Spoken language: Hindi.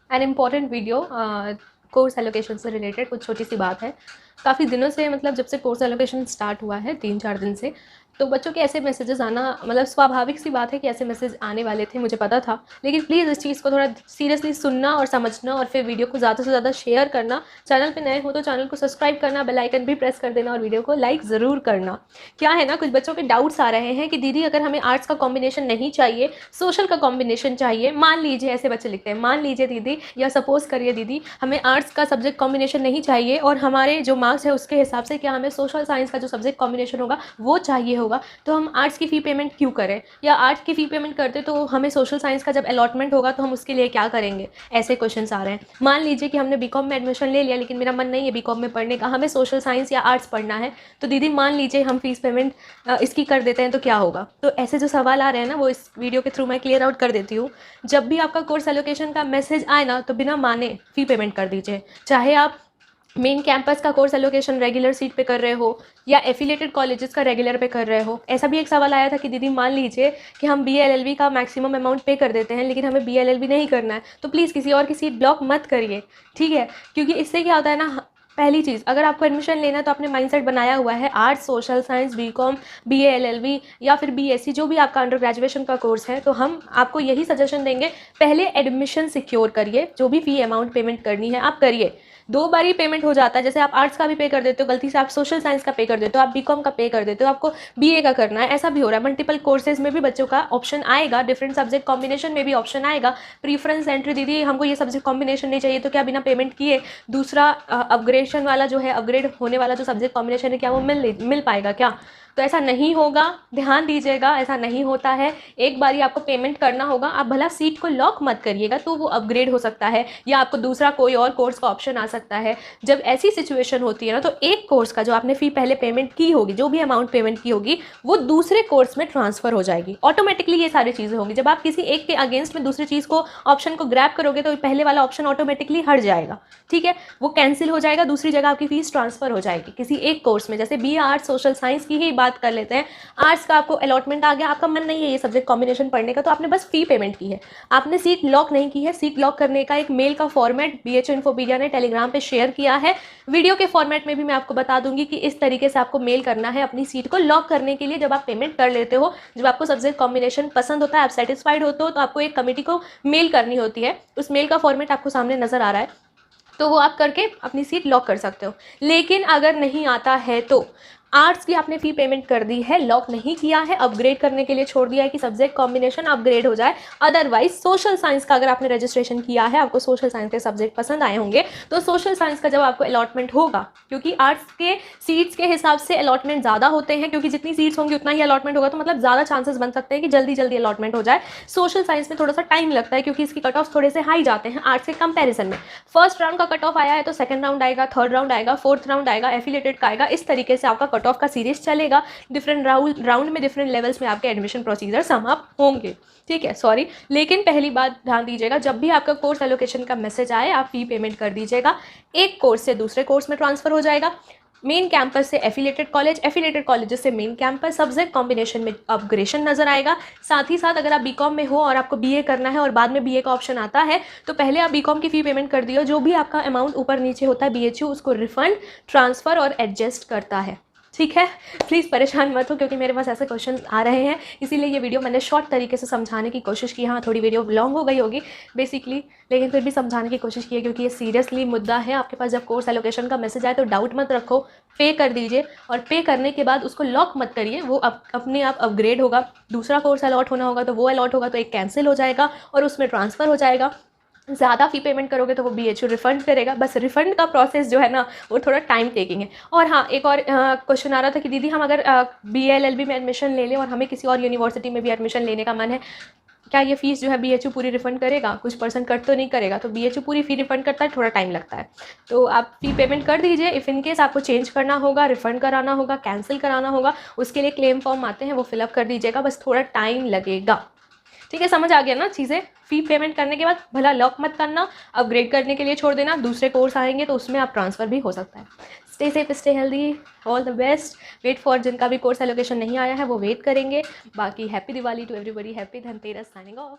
An important video course allocation से रिलेटेड। कुछ छोटी सी बात है, काफ़ी दिनों से मतलब जब से कोर्स एलोकेशन स्टार्ट हुआ है 3-4 दिन से, तो बच्चों के ऐसे मैसेजेस आना मतलब स्वाभाविक सी बात है कि ऐसे मैसेज आने वाले थे, मुझे पता था। लेकिन प्लीज़ इस चीज़ को थोड़ा सीरियसली सुनना और समझना, और फिर वीडियो को ज़्यादा से ज़्यादा शेयर करना। चैनल पे नए हो तो चैनल को सब्सक्राइब करना, बेल आइकन भी प्रेस कर देना और वीडियो को लाइक ज़रूर करना। क्या है ना, कुछ बच्चों के डाउट्स आ रहे हैं कि दीदी अगर हमें आर्ट्स का कॉम्बिनेशन नहीं चाहिए, सोशल का कॉम्बिनेशन चाहिए, मान लीजिए ऐसे बच्चे लिखते हैं, मान लीजिए दीदी या सपोज करिए दीदी हमें आर्ट्स का सब्जेक्ट कॉम्बिनेशन नहीं चाहिए और हमारे जो मार्क्स है उसके हिसाब से क्या हमें सोशल साइंस का जो सब्जेक्ट कॉम्बिनेशन होगा वो चाहिए होगा, तो हम आर्ट्स की फ़ी पेमेंट क्यों करें, या आर्ट्स की फ़ी पेमेंट करते तो हमें सोशल साइंस का जब अलॉटमेंट होगा तो हम उसके लिए क्या करेंगे। ऐसे क्वेश्चंस आ रहे हैं। मान लीजिए कि हमने बीकॉम में एडमिशन ले लिया लेकिन मेरा मन नहीं है बीकॉम में पढ़ने का, हमें सोशल साइंस या आर्ट्स पढ़ना है, तो दीदी मान लीजिए हम फीस पेमेंट इसकी कर देते हैं तो क्या होगा। तो ऐसे जो सवाल आ रहे हैं ना वो इस वीडियो के थ्रू मैं क्लियर आउट कर देती हूँ। जब भी आपका कोर्स एलोकेशन का मैसेज आए ना तो बिना माने फ़ी पेमेंट कर दीजिए। चाहे आप मेन कैंपस का कोर्स एलोकेशन रेगुलर सीट पे कर रहे हो या एफिलेटेड कॉलेजेस का रेगुलर पे कर रहे हो। ऐसा भी एक सवाल आया था कि दीदी मान लीजिए कि हम BA-LLB का मैक्सिमम अमाउंट पे कर देते हैं लेकिन हमें BA-LLB नहीं करना है, तो प्लीज़ किसी और की सीट ब्लॉक मत करिए, ठीक है। क्योंकि इससे क्या होता है ना, पहली चीज़, अगर आपको एडमिशन लेना है तो आपने माइंडसेट बनाया हुआ है arts, social science, BCom, BA-LLB या फिर BSc जो भी आपका अंडर ग्रेजुएशन का कोर्स है, तो हम आपको यही सजेशन देंगे, पहले एडमिशन सिक्योर करिए। जो भी फ़ी अमाउंट पेमेंट करनी है आप करिए। 2 बार ही पेमेंट हो जाता है। जैसे आप आर्ट्स का भी पे कर देते हो, गलती से आप सोशल साइंस का पे कर देते हो, आप बीकॉम का पे कर देते हो, आपको BA का करना है, ऐसा भी हो रहा है। मल्टीपल कोर्सेज में भी बच्चों का ऑप्शन आएगा, डिफरेंट सब्जेक्ट कॉम्बिनेशन में भी ऑप्शन आएगा। प्रीफरेंस एंट्री, दीदी हमको ये सब्जेक्ट कॉम्बिनेशन नहीं चाहिए, तो क्या बिना पेमेंट किए दूसरा अपग्रेडेशन वाला जो है, अपग्रेड होने वाला जो सब्जेक्ट कॉम्बिनेशन है, क्या वो मिल पाएगा क्या। तो ऐसा नहीं होगा, ध्यान दीजिएगा, ऐसा नहीं होता है। एक बारी आपको पेमेंट करना होगा, आप भला सीट को लॉक मत करिएगा, तो वो अपग्रेड हो सकता है या आपको दूसरा कोई और कोर्स का ऑप्शन आ सकता है। जब ऐसी सिचुएशन होती है ना, तो एक कोर्स का जो आपने फ़ी पहले पेमेंट की होगी, जो भी अमाउंट पेमेंट की होगी, वो दूसरे कोर्स में ट्रांसफ़र हो जाएगी ऑटोमेटिकली। ये सारी चीज़ें होंगी। जब आप किसी एक के अगेंस्ट में दूसरी चीज़ को, ऑप्शन को ग्रैब करोगे, तो पहले वाला ऑप्शन ऑटोमेटिकली हट जाएगा, ठीक है, वो कैंसिल हो जाएगा, दूसरी जगह आपकी फ़ीस ट्रांसफ़र हो जाएगी किसी एक कोर्स में। जैसे BA आर्ट्स, सोशल साइंस की ही बात कर लेते हैं। आर्ट्स का आपको अलॉटमेंट आ गया, आपका मन नहीं है ये सब्जेक्ट कॉम्बिनेशन पढ़ने का, तो आपने बस फ़ी पेमेंट की है, आपने सीट लॉक नहीं की है। सीट लॉक करने का एक मेल का फॉर्मेट BHU इन्फोपीडिया ने टेलीग्राम पे शेयर किया है। वीडियो के फॉर्मेट में भी मैं आपको बता दूंगी कि इस तरीके से आपको मेल करना है अपनी सीट को लॉक करने के लिए। जब आप पेमेंट कर लेते हो, जब आपको सब्जेक्ट कॉम्बिनेशन पसंद होता है, आप सेटिस्फाइड होते हो, तो आपको एक कमेटी को मेल करनी होती है। उस मेल का फॉर्मेट आपको सामने नजर आ रहा है, तो वो आप करके अपनी सीट लॉक कर सकते हो। लेकिन अगर नहीं आता है तो आर्ट्स की आपने फ़ी पेमेंट कर दी है, लॉक नहीं किया है, अपग्रेड करने के लिए छोड़ दिया है कि सब्जेक्ट कॉम्बिनेशन अपग्रेड हो जाए। अदरवाइज सोशल साइंस का अगर आपने रजिस्ट्रेशन किया है, आपको सोशल साइंस के सब्जेक्ट पसंद आए होंगे, तो सोशल साइंस का जब आपको अलॉटमेंट होगा, क्योंकि आर्ट्स के सीट्स के हिसाब से अलॉटमेंट ज़्यादा होते हैं, क्योंकि जितनी सीट्स होंगी उतना ही अलॉटमेंट होगा, तो मतलब ज़्यादा चांसेस बन सकते हैं कि जल्दी जल्दी अलॉटमेंट हो जाए। सोशल साइंस में थोड़ा सा टाइम लगता है क्योंकि इसकी कट ऑफ थोड़े से हाई जाते हैं आर्ट्स के कंपेरिजन में। फर्स्ट राउंड का कट ऑफ आया है तो सेकंड राउंड आएगा, थर्ड राउंड आएगा, फोर्थ राउंड आएगा, एफिलेटेड का आएगा। इस तरीके से आपका कट ऑफ का सीरीज चलेगा। डिफरेंट राउंड में डिफरेंट लेवल्स में आपके एडमिशन प्रोसीजर समाप्त होंगे, ठीक है, सॉरी। लेकिन पहली बात ध्यान दीजिएगा, जब भी आपका कोर्स एलोकेशन का मैसेज आए, आप फ़ी पेमेंट कर दीजिएगा। एक कोर्स से दूसरे कोर्स में ट्रांसफर हो जाएगा, मेन कैंपस से एफिलेटेड कॉलेज, एफिलेटेड कॉलेजेस से मेन कैंपस, सब्जेक्ट कॉम्बिनेशन में अपग्रेडेशन नजर आएगा। साथ ही साथ अगर आप बीकॉम में हो और आपको BA करना है और बाद में BA का ऑप्शन आता है, तो पहले आप बीकॉम की फ़ी पेमेंट कर दियो। जो भी आपका अमाउंट ऊपर नीचे होता है BHU उसको रिफंड, ट्रांसफ़र और एडजस्ट करता है, ठीक है। प्लीज़ परेशान मत हो क्योंकि मेरे पास ऐसे क्वेश्चन आ रहे हैं, इसीलिए ये वीडियो मैंने शॉर्ट तरीके से समझाने की कोशिश की। हाँ, थोड़ी वीडियो लॉन्ग हो गई होगी बेसिकली, लेकिन फिर भी समझाने की कोशिश की है क्योंकि ये सीरियसली मुद्दा है। आपके पास जब कोर्स एलोकेशन का मैसेज आए तो डाउट मत रखो, पे कर दीजिए, और पे करने के बाद उसको लॉक मत करिए, वो अपने आप अपग्रेड होगा। दूसरा कोर्स अलॉट होना होगा तो वो अलॉट होगा, तो एक कैंसिल हो जाएगा और उसमें ट्रांसफ़र हो जाएगा। ज़्यादा फ़ी पेमेंट करोगे तो वो BHU रिफ़ंड करेगा। बस रिफ़ंड का प्रोसेस जो है ना वो थोड़ा टाइम टेकिंग है। और हाँ, एक और क्वेश्चन आ रहा था कि दीदी हम अगर BA-LLB में एडमिशन ले लें और हमें किसी और यूनिवर्सिटी में भी एडमिशन लेने का मन है, क्या ये फ़ीस जो है BHU पूरी रिफ़ंड करेगा? कुछ परसेंट कट तो नहीं करेगा। तो BHU पूरी फ़ी रिफ़ंड करता है, थोड़ा टाइम लगता है। तो आप फ़ी पेमेंट कर दीजिए। इफ़ इन केस आपको चेंज करना होगा, रिफ़ंड कराना होगा, कैंसिल कराना होगा, उसके लिए क्लेम फॉर्म आते हैं, वो फिलअप कर दीजिएगा, बस थोड़ा टाइम लगेगा, ठीक है। समझ आ गया ना चीज़ें। फ़ी पेमेंट करने के बाद भला लॉक मत करना, अपग्रेड करने के लिए छोड़ देना, दूसरे कोर्स आएंगे तो उसमें आप ट्रांसफ़र भी हो सकता है। Stay safe, stay healthy, all the best. Wait for, जिनका भी कोर्स एलोकेशन नहीं आया है वो वेट करेंगे। बाकी happy Diwali to everybody, happy Dhanteras, signing of.